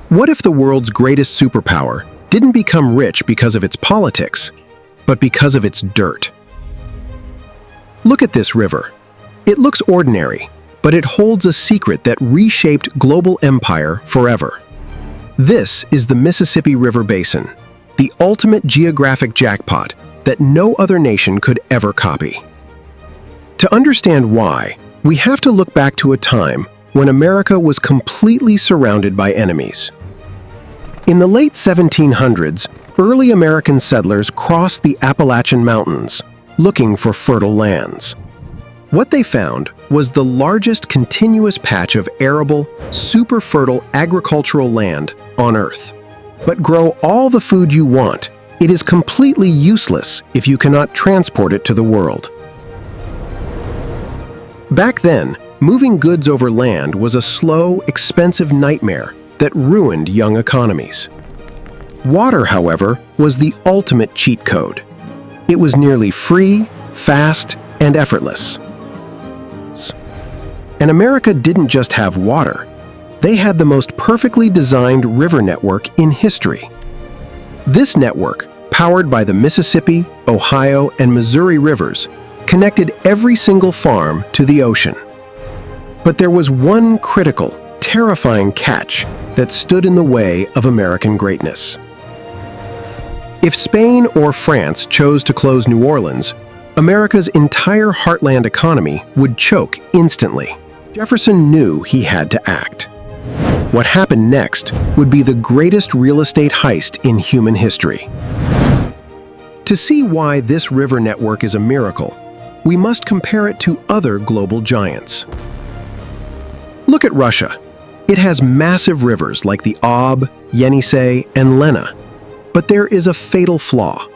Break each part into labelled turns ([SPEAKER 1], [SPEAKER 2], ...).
[SPEAKER 1] What if the world's greatest superpower didn't become rich because of its politics, but because of its dirt? Look at this river. It looks ordinary, but it holds a secret that reshaped global empire forever. This is the Mississippi River Basin, the ultimate geographic jackpot that no other nation could ever copy. To understand why, we have to look back to a time when America was completely surrounded by enemies. In the late 1700s, early American settlers crossed the Appalachian Mountains, looking for fertile lands. What they found was the largest continuous patch of arable, super fertile agricultural land on Earth. But grow all the food you want, it is completely useless if you cannot transport it to the world. Back then, moving goods over land was a slow, expensive nightmare that ruined young economies. Water, however, was the ultimate cheat code. It was nearly free, fast, and effortless. And America didn't just have water. They had the most perfectly designed river network in history. This network, powered by the Mississippi, Ohio, and Missouri rivers, connected every single farm to the ocean. But there was one critical, terrifying catch that stood in the way of American greatness. If Spain or France chose to close New Orleans, America's entire heartland economy would choke instantly. Jefferson knew he had to act. What happened next would be the greatest real estate heist in human history. To see why this river network is a miracle, we must compare it to other global giants. Look at Russia. It has massive rivers like the Ob, Yenisei, and Lena. But there is a fatal flaw.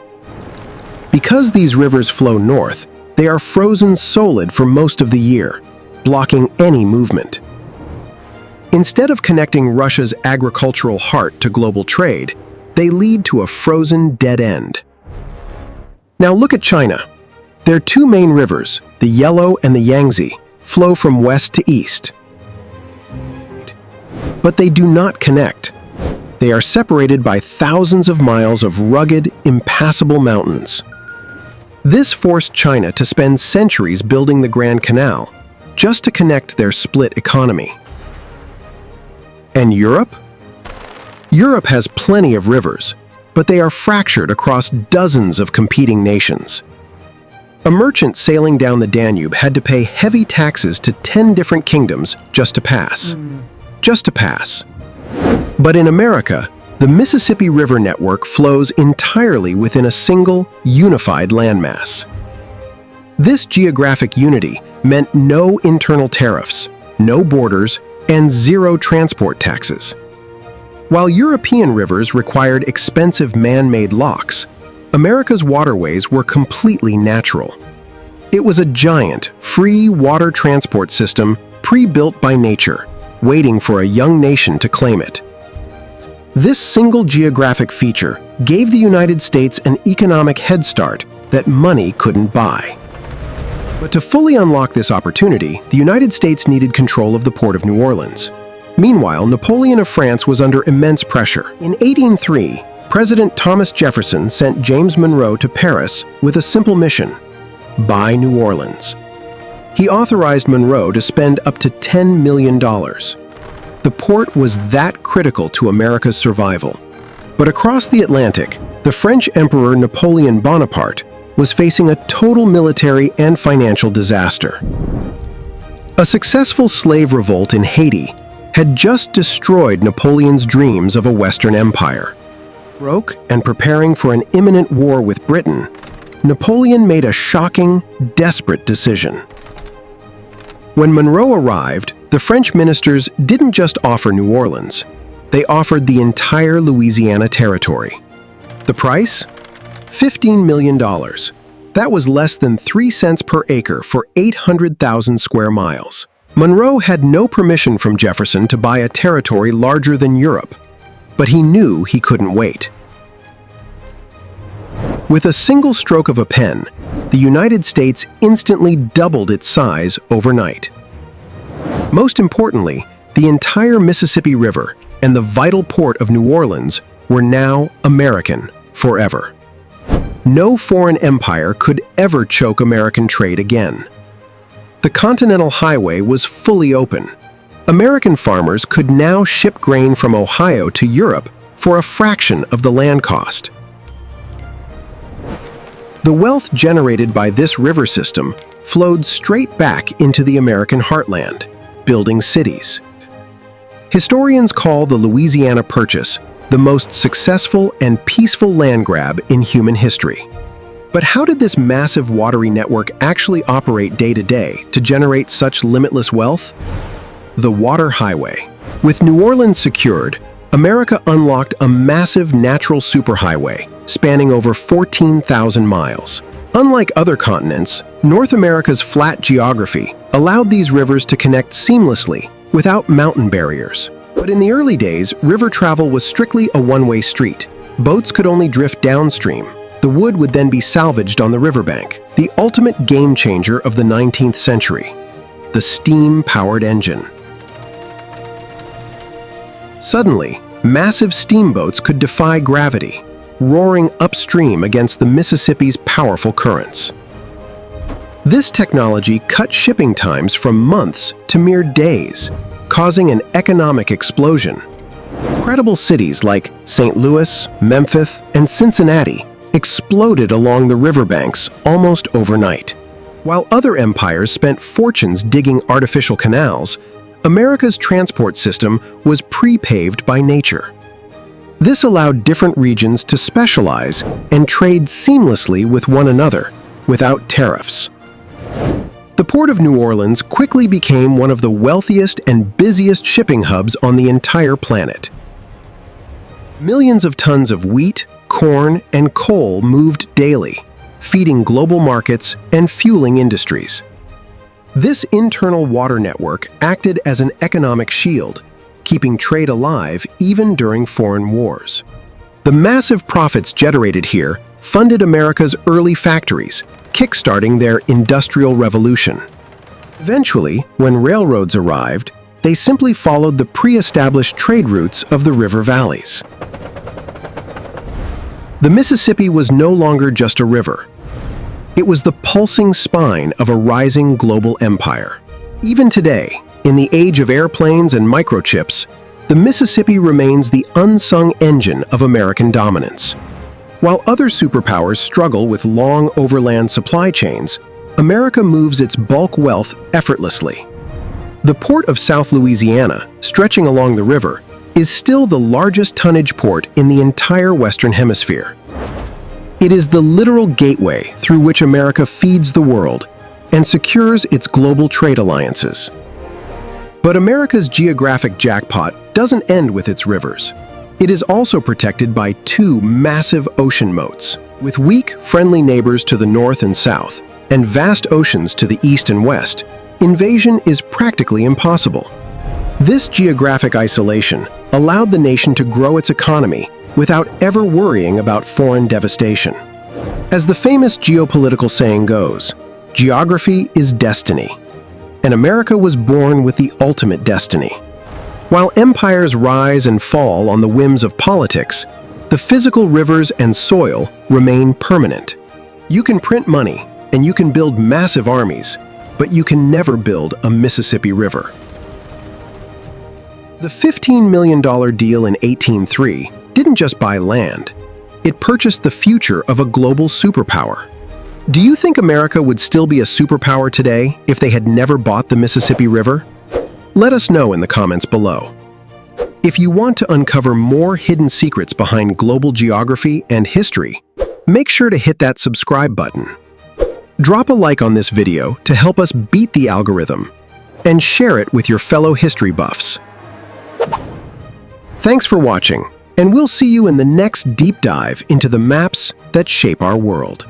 [SPEAKER 1] Because these rivers flow north, they are frozen solid for most of the year, blocking any movement. Instead of connecting Russia's agricultural heart to global trade, they lead to a frozen dead end. Now look at China. Their two main rivers, the Yellow and the Yangtze, flow from west to east. But they do not connect. They are separated by thousands of miles of rugged, impassable mountains. This forced China to spend centuries building the Grand Canal just to connect their split economy. And Europe? Europe has plenty of rivers, but they are fractured across dozens of competing nations. A merchant sailing down the Danube had to pay heavy taxes to 10 different kingdoms just to pass. Just to pass. But in America, the Mississippi River network flows entirely within a single, unified landmass. This geographic unity meant no internal tariffs, no borders, and zero transport taxes. While European rivers required expensive man-made locks, America's waterways were completely natural. It was a giant, free water transport system pre-built by nature, waiting for a young nation to claim it. This single geographic feature gave the United States an economic head start that money couldn't buy. But to fully unlock this opportunity, the United States needed control of the port of New Orleans. Meanwhile, Napoleon of France was under immense pressure. In 1803, President Thomas Jefferson sent James Monroe to Paris with a simple mission: buy New Orleans. He authorized Monroe to spend up to $10 million. The port was that critical to America's survival. But across the Atlantic, the French Emperor Napoleon Bonaparte was facing a total military and financial disaster. A successful slave revolt in Haiti had just destroyed Napoleon's dreams of a Western empire. Broke and preparing for an imminent war with Britain, Napoleon made a shocking, desperate decision. When Monroe arrived, the French ministers didn't just offer New Orleans, they offered the entire Louisiana territory. The price? $15 million. That was less than 3 cents per acre for 800,000 square miles. Monroe had no permission from Jefferson to buy a territory larger than Europe, but he knew he couldn't wait. With a single stroke of a pen, the United States instantly doubled its size overnight. Most importantly, the entire Mississippi River, and the vital port of New Orleans were now American forever. No foreign empire could ever choke American trade again. The Continental Highway was fully open. American farmers could now ship grain from Ohio to Europe for a fraction of the land cost. The wealth generated by this river system flowed straight back into the American heartland, building cities. Historians call the Louisiana Purchase the most successful and peaceful land grab in human history. But how did this massive watery network actually operate day to day to generate such limitless wealth? The Water Highway. With New Orleans secured, America unlocked a massive natural superhighway spanning over 14,000 miles. Unlike other continents, North America's flat geography allowed these rivers to connect seamlessly without mountain barriers. But in the early days, river travel was strictly a one-way street. Boats could only drift downstream. The wood would then be salvaged on the riverbank. The ultimate game changer of the 19th century, the steam-powered engine. Suddenly, massive steamboats could defy gravity, roaring upstream against the Mississippi's powerful currents. This technology cut shipping times from months to mere days, causing an economic explosion. Incredible cities like St. Louis, Memphis, and Cincinnati exploded along the riverbanks almost overnight. While other empires spent fortunes digging artificial canals, America's transport system was pre-paved by nature. This allowed different regions to specialize and trade seamlessly with one another without tariffs. The Port of New Orleans quickly became one of the wealthiest and busiest shipping hubs on the entire planet. Millions of tons of wheat, corn, and coal moved daily, feeding global markets and fueling industries. This internal water network acted as an economic shield, keeping trade alive even during foreign wars. The massive profits generated here funded America's early factories, kickstarting their industrial revolution. Eventually, when railroads arrived, they simply followed the pre-established trade routes of the river valleys. The Mississippi was no longer just a river. It was the pulsing spine of a rising global empire. Even today, in the age of airplanes and microchips, the Mississippi remains the unsung engine of American dominance. While other superpowers struggle with long overland supply chains, America moves its bulk wealth effortlessly. The port of South Louisiana, stretching along the river, is still the largest tonnage port in the entire Western Hemisphere. It is the literal gateway through which America feeds the world and secures its global trade alliances. But America's geographic jackpot doesn't end with its rivers. It is also protected by two massive ocean moats. With weak, friendly neighbors to the north and south, and vast oceans to the east and west, invasion is practically impossible. This geographic isolation allowed the nation to grow its economy without ever worrying about foreign devastation. As the famous geopolitical saying goes, geography is destiny, and America was born with the ultimate destiny. While empires rise and fall on the whims of politics, the physical rivers and soil remain permanent. You can print money and you can build massive armies, but you can never build a Mississippi River. The $15 million deal in 1803 didn't just buy land. It purchased the future of a global superpower. Do you think America would still be a superpower today if they had never bought the Mississippi River? Let us know in the comments below. If you want to uncover more hidden secrets behind global geography and history, make sure to hit that subscribe button. Drop a like on this video to help us beat the algorithm, and share it with your fellow history buffs. Thanks for watching, and we'll see you in the next deep dive into the maps that shape our world.